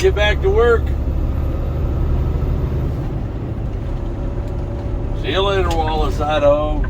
get back to work. See you later, Wallace, Idaho.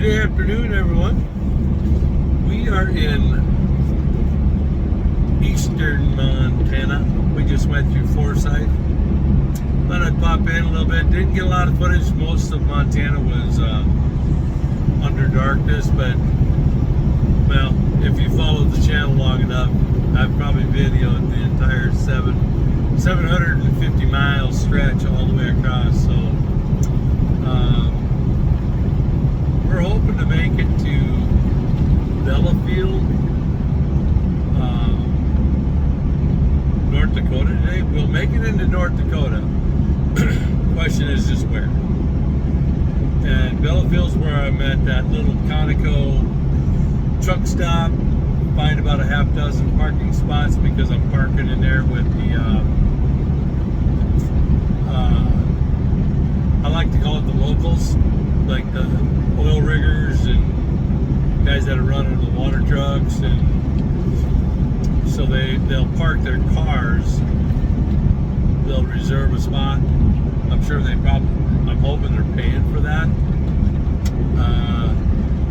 Good afternoon, everyone. We are in eastern Montana. We just went through Forsyth. Thought I'd pop in a little bit. Didn't get a lot of footage. Most of Montana was under darkness, but well, if you followed the channel long enough, I've probably videoed the entire 750 mile stretch all the way across. So North Dakota today. We'll make it into North Dakota. Question is just where. And Belleville's where I'm at that little Conoco truck stop. Find about a half dozen parking spots because I'm parking in there with the I like to call it the locals, like the oil riggers and guys that are running the water trucks, and so they'll park their cars, they'll reserve a spot. I'm sure I'm hoping they're paying for that,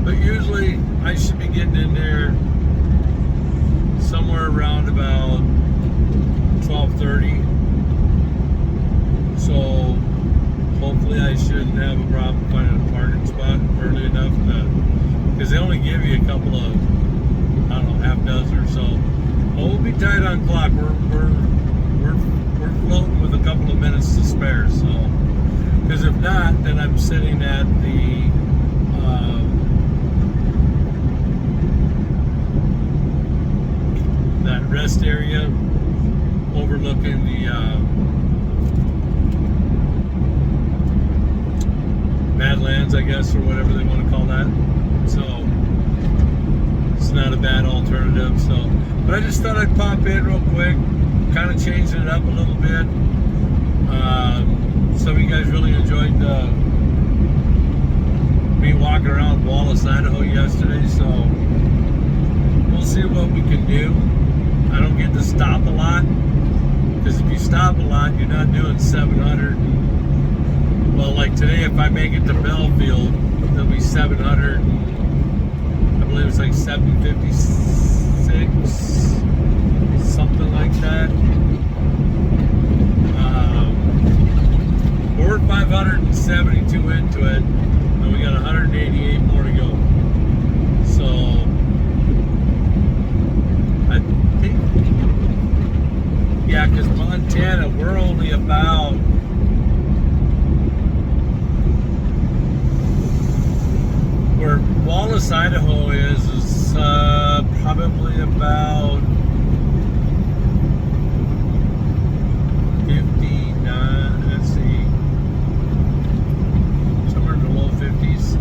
but usually I should be getting in there somewhere around about 12:30, so hopefully I shouldn't have a problem finding a parking spot early enough because they only give you a couple of, I don't know, half dozen or so. Well, we'll be tight on clock. We're floating with a couple of minutes to spare. So, because if not, then I'm sitting at the that rest area overlooking the Badlands, I guess, or whatever they want to call that. So it's not a bad alternative. So, but I just thought I'd pop in real quick, kind of changing it up a little bit. Some of you guys really enjoyed me walking around Wallace, Idaho yesterday, so we'll see what we can do. I don't get to stop a lot, because if you stop a lot, you're not doing 700. Well, like today, if I make it to Belfield, it'll be 700. I believe it's like 756, something like that. We're 572 into it, and we got 188 more to go. So I think, yeah, because Montana, we're only about where Wallace, Idaho is probably about 59, let's see, somewhere in the low 50s.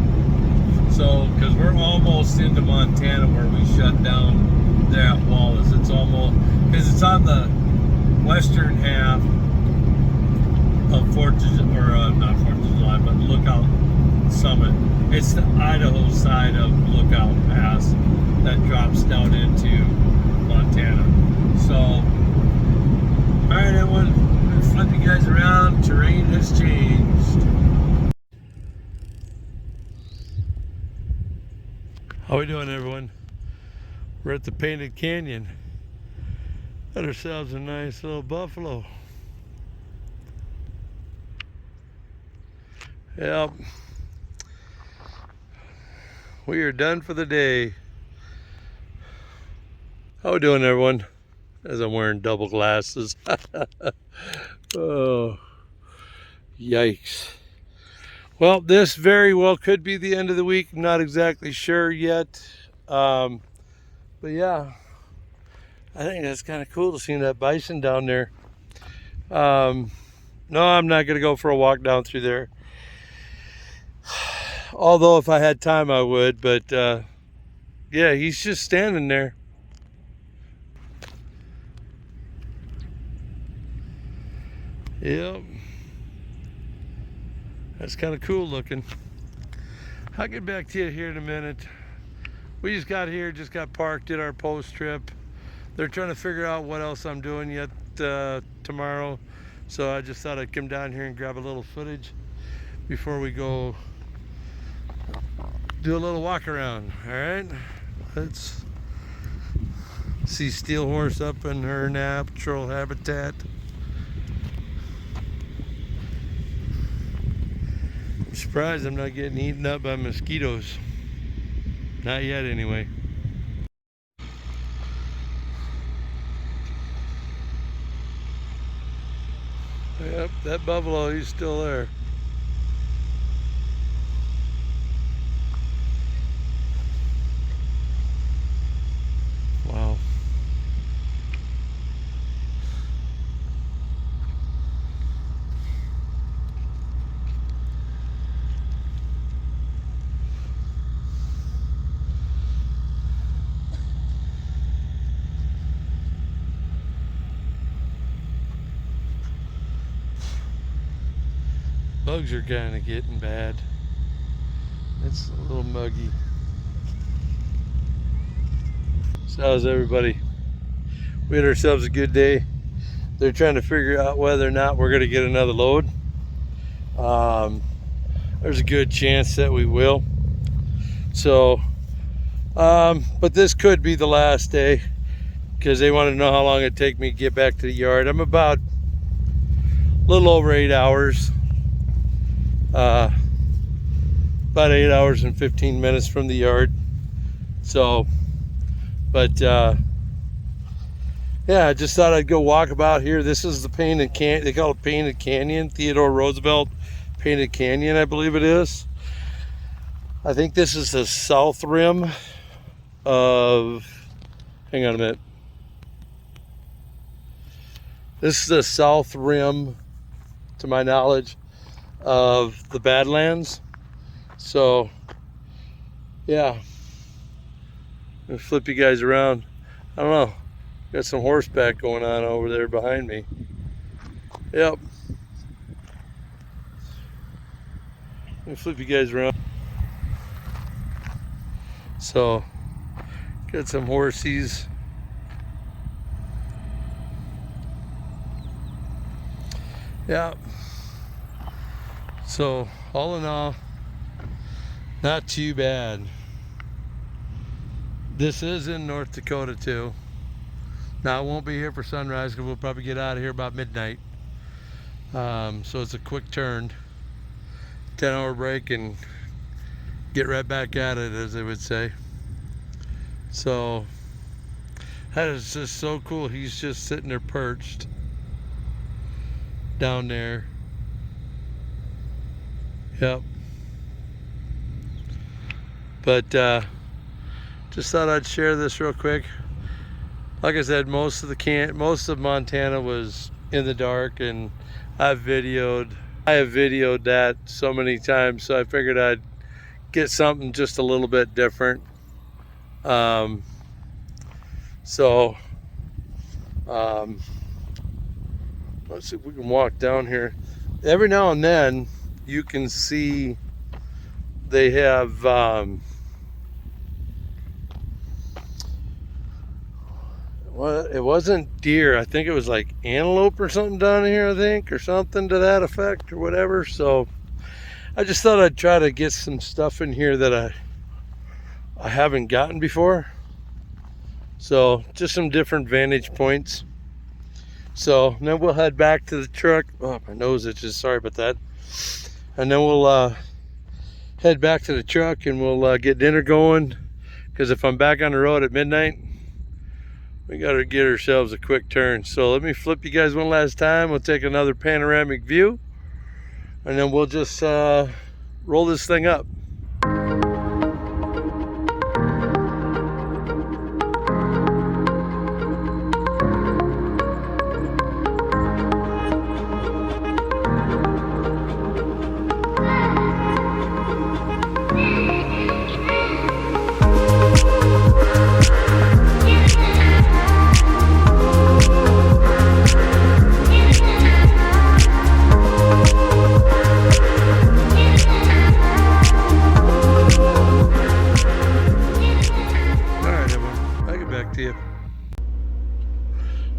So, because we're almost into Montana where we shut down there at Wallace. It's almost, because it's on the western half of not 4th of July, but Lookout Summit. It's the Idaho side of Lookout Pass that drops down into Montana. So, alright everyone, I'm flipping you guys around. Terrain has changed. How we doing, everyone? We're at the Painted Canyon. Got ourselves a nice little buffalo. Yep. We are done for the day. How we doing, everyone? As I'm wearing double glasses. Oh, yikes. Well, this very well could be the end of the week. Not exactly sure yet. But yeah, I think that's kind of cool to see that bison down there. No, I'm not going to go for a walk down through there. Although if I had time I would, but yeah, he's just standing there. Yep. That's kind of cool looking. I'll get back to you here in a minute. We just got here, just got parked, did our post trip. They're trying to figure out what else I'm doing yet tomorrow. So I just thought I'd come down here and grab a little footage before we go do a little walk around. All right, let's see Steel Horse up in her natural habitat. I'm surprised I'm not getting eaten up by mosquitoes. Not yet, anyway. Yep, that buffalo, he's still there. Wow. Bugs are kind of getting bad. It's a little muggy. So how's everybody? We had ourselves a good day. They're trying to figure out whether or not we're going to get another load. There's a good chance that we will. So, but this could be the last day because they want to know how long it'd take me to get back to the yard. I'm about a little over 8 hours. About 8 hours and 15 minutes from the yard. So, but yeah, I just thought I'd go walk about here. This is the Painted Canyon. They call it Painted Canyon. Theodore Roosevelt Painted Canyon, I believe it is. I think this is the south rim of, hang on a minute. This is the south rim, to my knowledge, of the Badlands. So, yeah. I'm gonna flip you guys around. I don't know. Got some horseback going on over there behind me. Yep. Let me flip you guys around. So, got some horsies. Yeah. So, all in all, not too bad. This is in North Dakota too. Now I won't be here for sunrise because we'll probably get out of here about midnight. So it's a quick turn, 10-hour break, and get right back at it, as they would say. So that is just so cool. He's just sitting there perched down there. Yep. But just thought I'd share this real quick. Like I said, most of Montana was in the dark, and I have videoed that so many times, so I figured I'd get something just a little bit different. Let's see if we can walk down here. Every now and then you can see they have well, it wasn't deer. I think it was like antelope or something down here, I think, or something to that effect or whatever. So I just thought I'd try to get some stuff in here that I haven't gotten before. So just some different vantage points. So then we'll head back to the truck. Oh, my nose itches, sorry about that. And then we'll head back to the truck and we'll get dinner going. Because if I'm back on the road at midnight, we got to get ourselves a quick turn. So let me flip you guys one last time. We'll take another panoramic view, and then we'll just roll this thing up.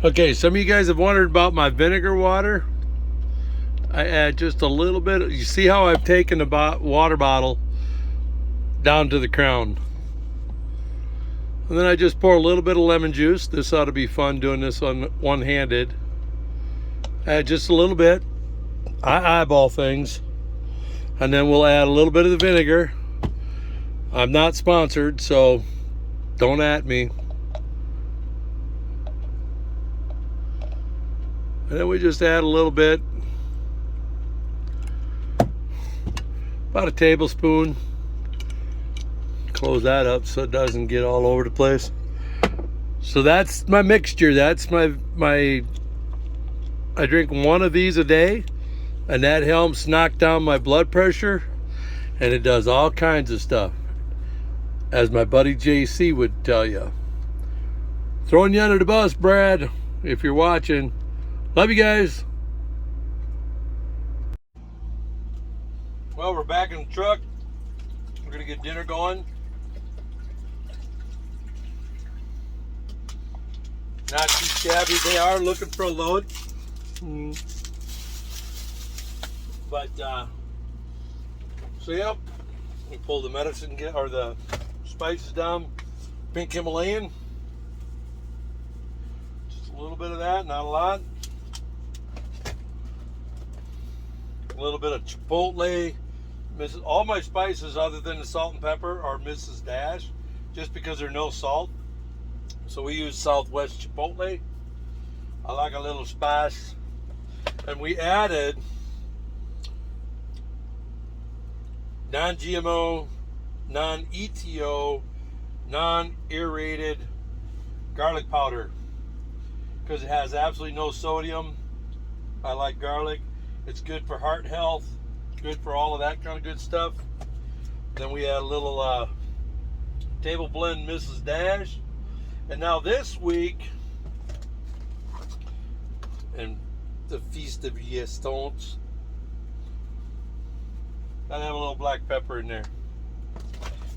Okay, some of you guys have wondered about my vinegar water. I add just a little bit. You see how I've taken the water bottle down to the crown. And then I just pour a little bit of lemon juice. This ought to be fun doing this on one-handed. Add just a little bit. I eyeball things. And then we'll add a little bit of the vinegar. I'm not sponsored, so don't at me. And then we just add a little bit, about a tablespoon. Close that up so it doesn't get all over the place. So that's my mixture. That's my I drink one of these a day, and that helps knock down my blood pressure, and it does all kinds of stuff, as my buddy JC would tell you. Throwing you under the bus, Brad, if you're watching. Love you guys. Well, we're back in the truck. We're gonna get dinner going. Not too shabby. They are looking for a load. But so yep, we pull the medicine or the spices down. Pink Himalayan. Just a little bit of that, not a lot. A little bit of chipotle. All my spices other than the salt and pepper are Mrs. Dash, just because there's no salt. So we use Southwest Chipotle. I like a little spice. And we added non-GMO, non-ETO, non-aerated garlic powder because it has absolutely no sodium. I like garlic. It's good for heart health, good for all of that kind of good stuff. Then we add a little table blend Mrs. Dash. And now this week, and the Feast of Yestons, I have a little black pepper in there.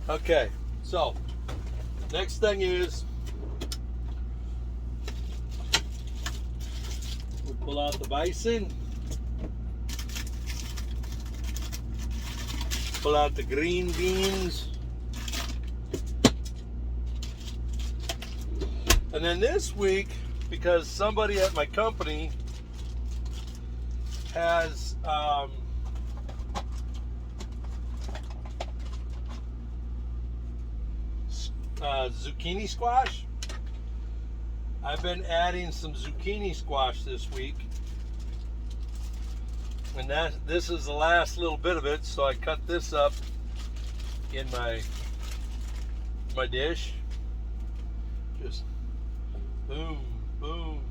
Okay, so next thing is we pull out the bison, pull out the green beans, and then this week, because somebody at my company has zucchini squash, I've been adding some zucchini squash this week, and this is the last little bit of it, so I cut this up in my dish. Just boom, boom,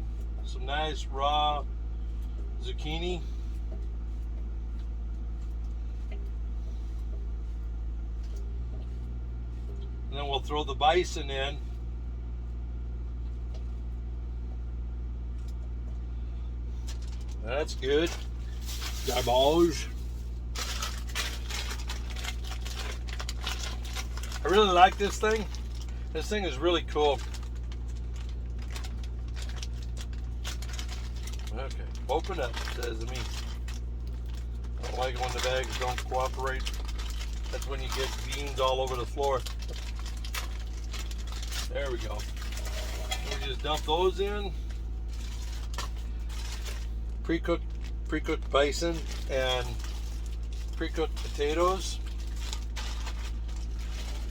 some nice raw zucchini. And then we'll throw the bison in. That's good. Garbage. I really like this thing. This thing is really cool. Okay, open up, says to me. I don't like it when the bags don't cooperate. That's when you get beans all over the floor. There we go. We just dump those in. Pre-cooked bison and pre-cooked potatoes.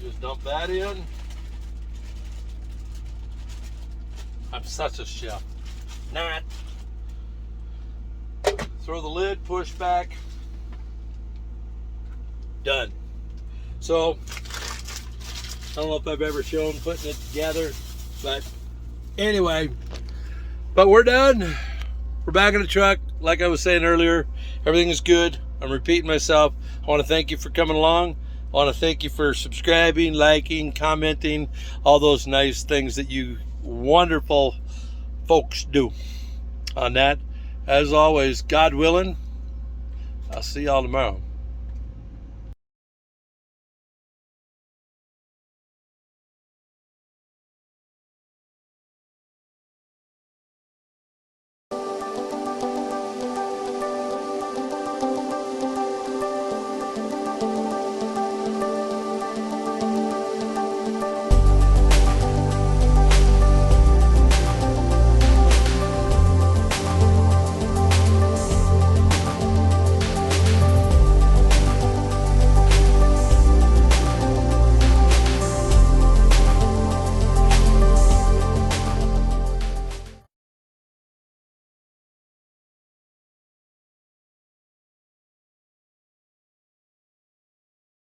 Just dump that in. I'm such a chef. Not. Throw the lid, push back. Done. So, I don't know if I've ever shown putting it together, but anyway, but we're done. We're back in the truck. Like I was saying earlier, everything is good. I'm repeating myself. I want to thank you for coming along. I want to thank you for subscribing, liking, commenting, all those nice things that you wonderful folks do. On that, as always, God willing, I'll see y'all tomorrow.